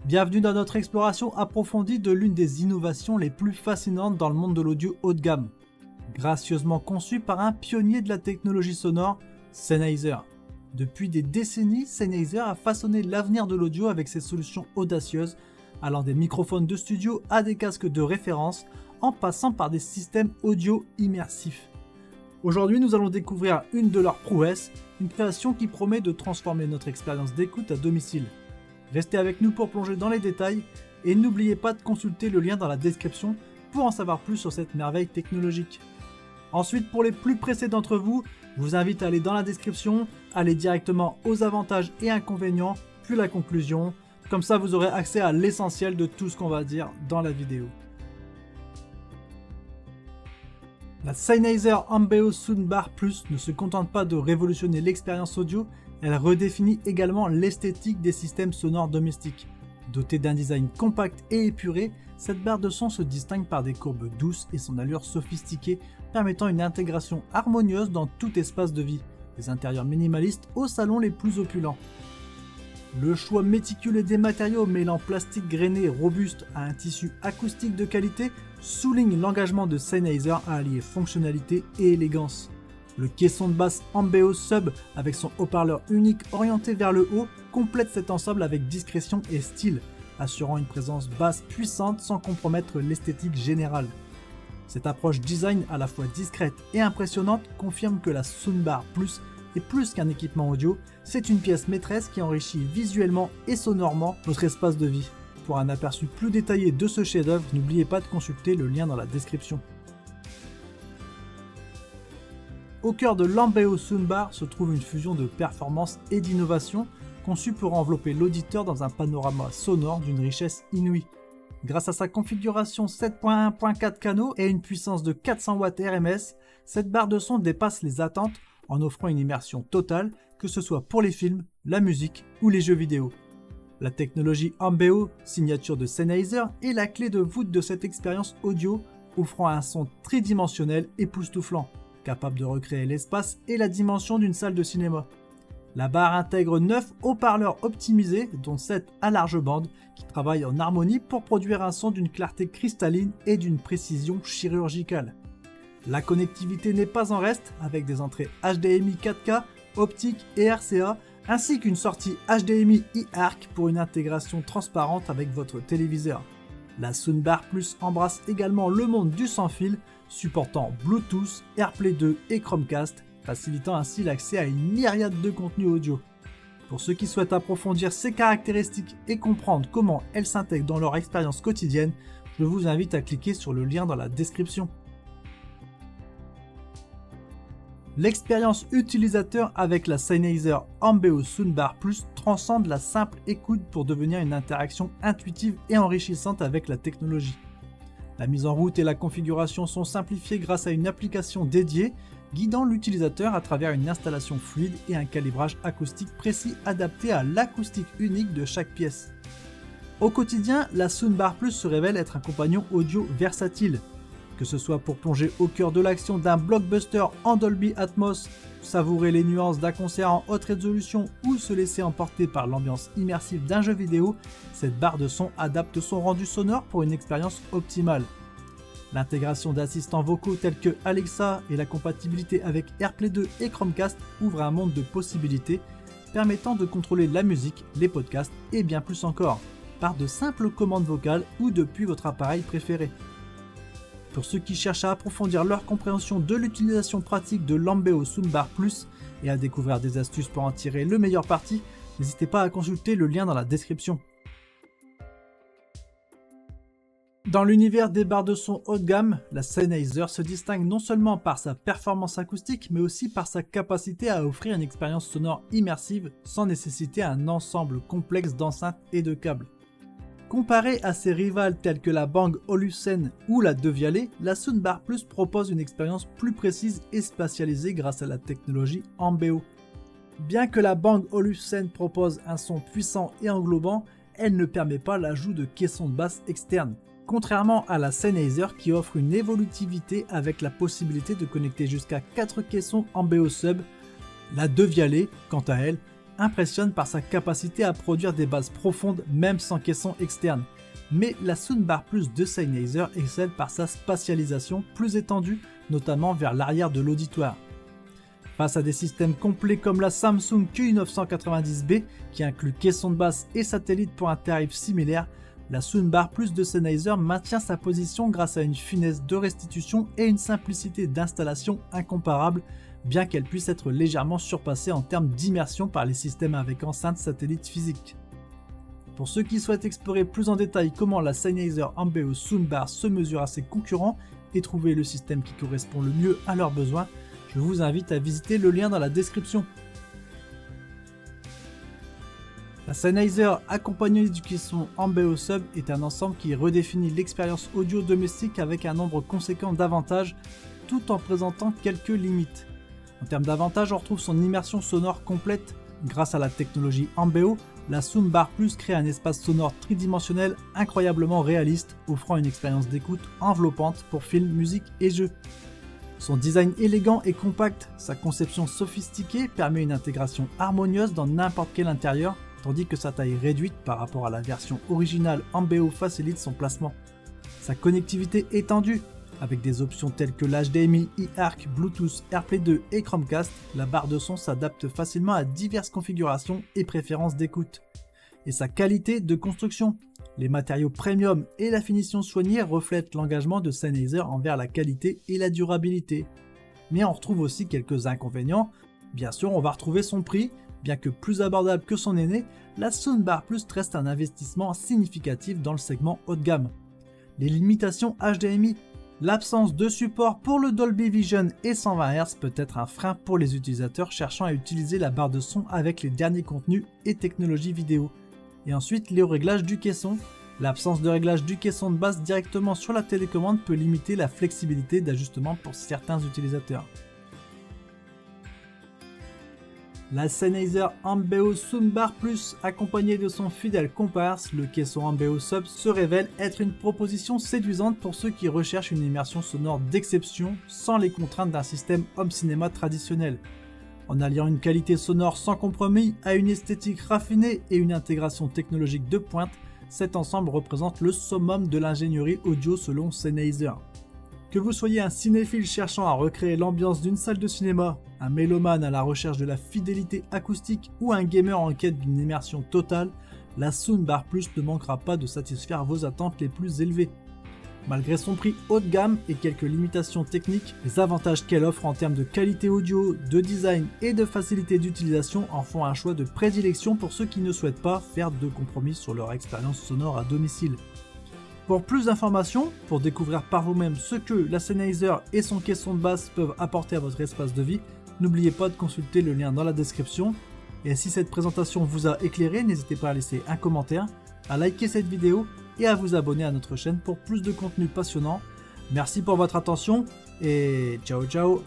Bienvenue dans notre exploration approfondie de l'une des innovations les plus fascinantes dans le monde de l'audio haut de gamme. Gracieusement conçu par un pionnier de la technologie sonore, Sennheiser. Depuis des décennies, Sennheiser a façonné l'avenir de l'audio avec ses solutions audacieuses, allant des microphones de studio à des casques de référence, en passant par des systèmes audio immersifs. Aujourd'hui, nous allons découvrir une de leurs prouesses, une création qui promet de transformer notre expérience d'écoute à domicile. Restez avec nous pour plonger dans les détails et n'oubliez pas de consulter le lien dans la description pour en savoir plus sur cette merveille technologique. Ensuite, pour les plus pressés d'entre vous, je vous invite à aller dans la description, aller directement aux avantages et inconvénients, puis la conclusion. Comme ça, vous aurez accès à l'essentiel de tout ce qu'on va dire dans la vidéo. La Sennheiser Ambeo Soundbar Plus ne se contente pas de révolutionner l'expérience audio, elle redéfinit également l'esthétique des systèmes sonores domestiques. Dotée d'un design compact et épuré, cette barre de son se distingue par des courbes douces et son allure sophistiquée, permettant une intégration harmonieuse dans tout espace de vie, des intérieurs minimalistes aux salons les plus opulents. Le choix méticuleux des matériaux mêlant plastique grainé et robuste à un tissu acoustique de qualité souligne l'engagement de Sennheiser à allier fonctionnalité et élégance. Le caisson de basse Ambeo Sub avec son haut-parleur unique orienté vers le haut complète cet ensemble avec discrétion et style, assurant une présence basse puissante sans compromettre l'esthétique générale. Cette approche design à la fois discrète et impressionnante confirme que la Soundbar Plus est plus qu'un équipement audio, c'est une pièce maîtresse qui enrichit visuellement et sonorement votre espace de vie. Pour un aperçu plus détaillé de ce chef-d'œuvre, n'oubliez pas de consulter le lien dans la description. Au cœur de l'Ambeo Soundbar se trouve une fusion de performance et d'innovation conçue pour envelopper l'auditeur dans un panorama sonore d'une richesse inouïe. Grâce à sa configuration 7.1.4 canaux et une puissance de 400 watts RMS, cette barre de son dépasse les attentes en offrant une immersion totale, que ce soit pour les films, la musique ou les jeux vidéo. La technologie Ambeo, signature de Sennheiser, est la clé de voûte de cette expérience audio, offrant un son tridimensionnel époustouflant, capable de recréer l'espace et la dimension d'une salle de cinéma. La barre intègre 9 haut-parleurs optimisés, dont 7 à large bande, qui travaillent en harmonie pour produire un son d'une clarté cristalline et d'une précision chirurgicale. La connectivité n'est pas en reste, avec des entrées HDMI 4K, optique et RCA, ainsi qu'une sortie HDMI e-ARC pour une intégration transparente avec votre téléviseur. La Soundbar Plus embrasse également le monde du sans-fil, supportant Bluetooth, AirPlay 2 et Chromecast, facilitant ainsi l'accès à une myriade de contenus audio. Pour ceux qui souhaitent approfondir ces caractéristiques et comprendre comment elles s'intègrent dans leur expérience quotidienne, je vous invite à cliquer sur le lien dans la description. L'expérience utilisateur avec la Sennheiser Ambeo Soundbar Plus transcende la simple écoute pour devenir une interaction intuitive et enrichissante avec la technologie. La mise en route et la configuration sont simplifiées grâce à une application dédiée, guidant l'utilisateur à travers une installation fluide et un calibrage acoustique précis adapté à l'acoustique unique de chaque pièce. Au quotidien, la Soundbar Plus se révèle être un compagnon audio versatile. Que ce soit pour plonger au cœur de l'action d'un blockbuster en Dolby Atmos, savourer les nuances d'un concert en haute résolution ou se laisser emporter par l'ambiance immersive d'un jeu vidéo, cette barre de son adapte son rendu sonore pour une expérience optimale. L'intégration d'assistants vocaux tels que Alexa et la compatibilité avec AirPlay 2 et Chromecast ouvrent un monde de possibilités permettant de contrôler la musique, les podcasts et bien plus encore, par de simples commandes vocales ou depuis votre appareil préféré. Pour ceux qui cherchent à approfondir leur compréhension de l'utilisation pratique de l'Ambeo Soundbar Plus et à découvrir des astuces pour en tirer le meilleur parti, n'hésitez pas à consulter le lien dans la description. Dans l'univers des barres de son haut de gamme, la Sennheiser se distingue non seulement par sa performance acoustique, mais aussi par sa capacité à offrir une expérience sonore immersive sans nécessiter un ensemble complexe d'enceintes et de câbles. Comparée à ses rivales telles que la Bang Olufsen ou la Devialet, la Soundbar Plus propose une expérience plus précise et spatialisée grâce à la technologie Ambeo. Bien que la Bang Olufsen propose un son puissant et englobant, elle ne permet pas l'ajout de caissons de basse externes. Contrairement à la Sennheiser qui offre une évolutivité avec la possibilité de connecter jusqu'à 4 caissons Ambeo Sub, la Devialet, quant à elle, impressionne par sa capacité à produire des basses profondes même sans caisson externe. Mais la Soundbar Plus de Sennheiser excelle par sa spatialisation plus étendue, notamment vers l'arrière de l'auditoire. Face à des systèmes complets comme la Samsung QI990B qui inclut caisson de basse et satellite pour un tarif similaire, la Soundbar Plus de Sennheiser maintient sa position grâce à une finesse de restitution et une simplicité d'installation incomparable, bien qu'elle puisse être légèrement surpassée en termes d'immersion par les systèmes avec enceinte satellite physique. Pour ceux qui souhaitent explorer plus en détail comment la Sennheiser Ambeo Soundbar se mesure à ses concurrents et trouver le système qui correspond le mieux à leurs besoins, je vous invite à visiter le lien dans la description. La Sennheiser accompagnée du caisson Ambeo Sub est un ensemble qui redéfinit l'expérience audio domestique avec un nombre conséquent d'avantages tout en présentant quelques limites. En termes d'avantages, on retrouve son immersion sonore complète. Grâce à la technologie Ambeo, la Soundbar Plus crée un espace sonore tridimensionnel incroyablement réaliste, offrant une expérience d'écoute enveloppante pour films, musique et jeux. Son design élégant et compact, sa conception sophistiquée permet une intégration harmonieuse dans n'importe quel intérieur, tandis que sa taille réduite par rapport à la version originale Ambeo facilite son placement. Sa connectivité étendue, avec des options telles que l'HDMI, eARC, Bluetooth, AirPlay 2 et Chromecast, la barre de son s'adapte facilement à diverses configurations et préférences d'écoute. Et sa qualité de construction. Les matériaux premium et la finition soignée reflètent l'engagement de Sennheiser envers la qualité et la durabilité. Mais on retrouve aussi quelques inconvénients. Bien sûr, on va retrouver son prix. Bien que plus abordable que son aîné, la Soundbar Plus reste un investissement significatif dans le segment haut de gamme. Les limitations HDMI. L'absence de support pour le Dolby Vision et 120 Hz peut être un frein pour les utilisateurs cherchant à utiliser la barre de son avec les derniers contenus et technologies vidéo. Et ensuite, les réglages du caisson. L'absence de réglage du caisson de basse directement sur la télécommande peut limiter la flexibilité d'ajustement pour certains utilisateurs. La Sennheiser Ambeo Soundbar Plus, accompagnée de son fidèle comparse, le caisson Ambeo Sub, se révèle être une proposition séduisante pour ceux qui recherchent une immersion sonore d'exception sans les contraintes d'un système home cinéma traditionnel. En alliant une qualité sonore sans compromis à une esthétique raffinée et une intégration technologique de pointe, cet ensemble représente le summum de l'ingénierie audio selon Sennheiser. Que vous soyez un cinéphile cherchant à recréer l'ambiance d'une salle de cinéma, un mélomane à la recherche de la fidélité acoustique ou un gamer en quête d'une immersion totale, la Soundbar Plus ne manquera pas de satisfaire vos attentes les plus élevées. Malgré son prix haut de gamme et quelques limitations techniques, les avantages qu'elle offre en termes de qualité audio, de design et de facilité d'utilisation en font un choix de prédilection pour ceux qui ne souhaitent pas faire de compromis sur leur expérience sonore à domicile. Pour plus d'informations, pour découvrir par vous-même ce que la Sennheiser et son caisson de basse peuvent apporter à votre espace de vie, n'oubliez pas de consulter le lien dans la description. Et si cette présentation vous a éclairé, n'hésitez pas à laisser un commentaire, à liker cette vidéo et à vous abonner à notre chaîne pour plus de contenu passionnant. Merci pour votre attention et ciao ciao.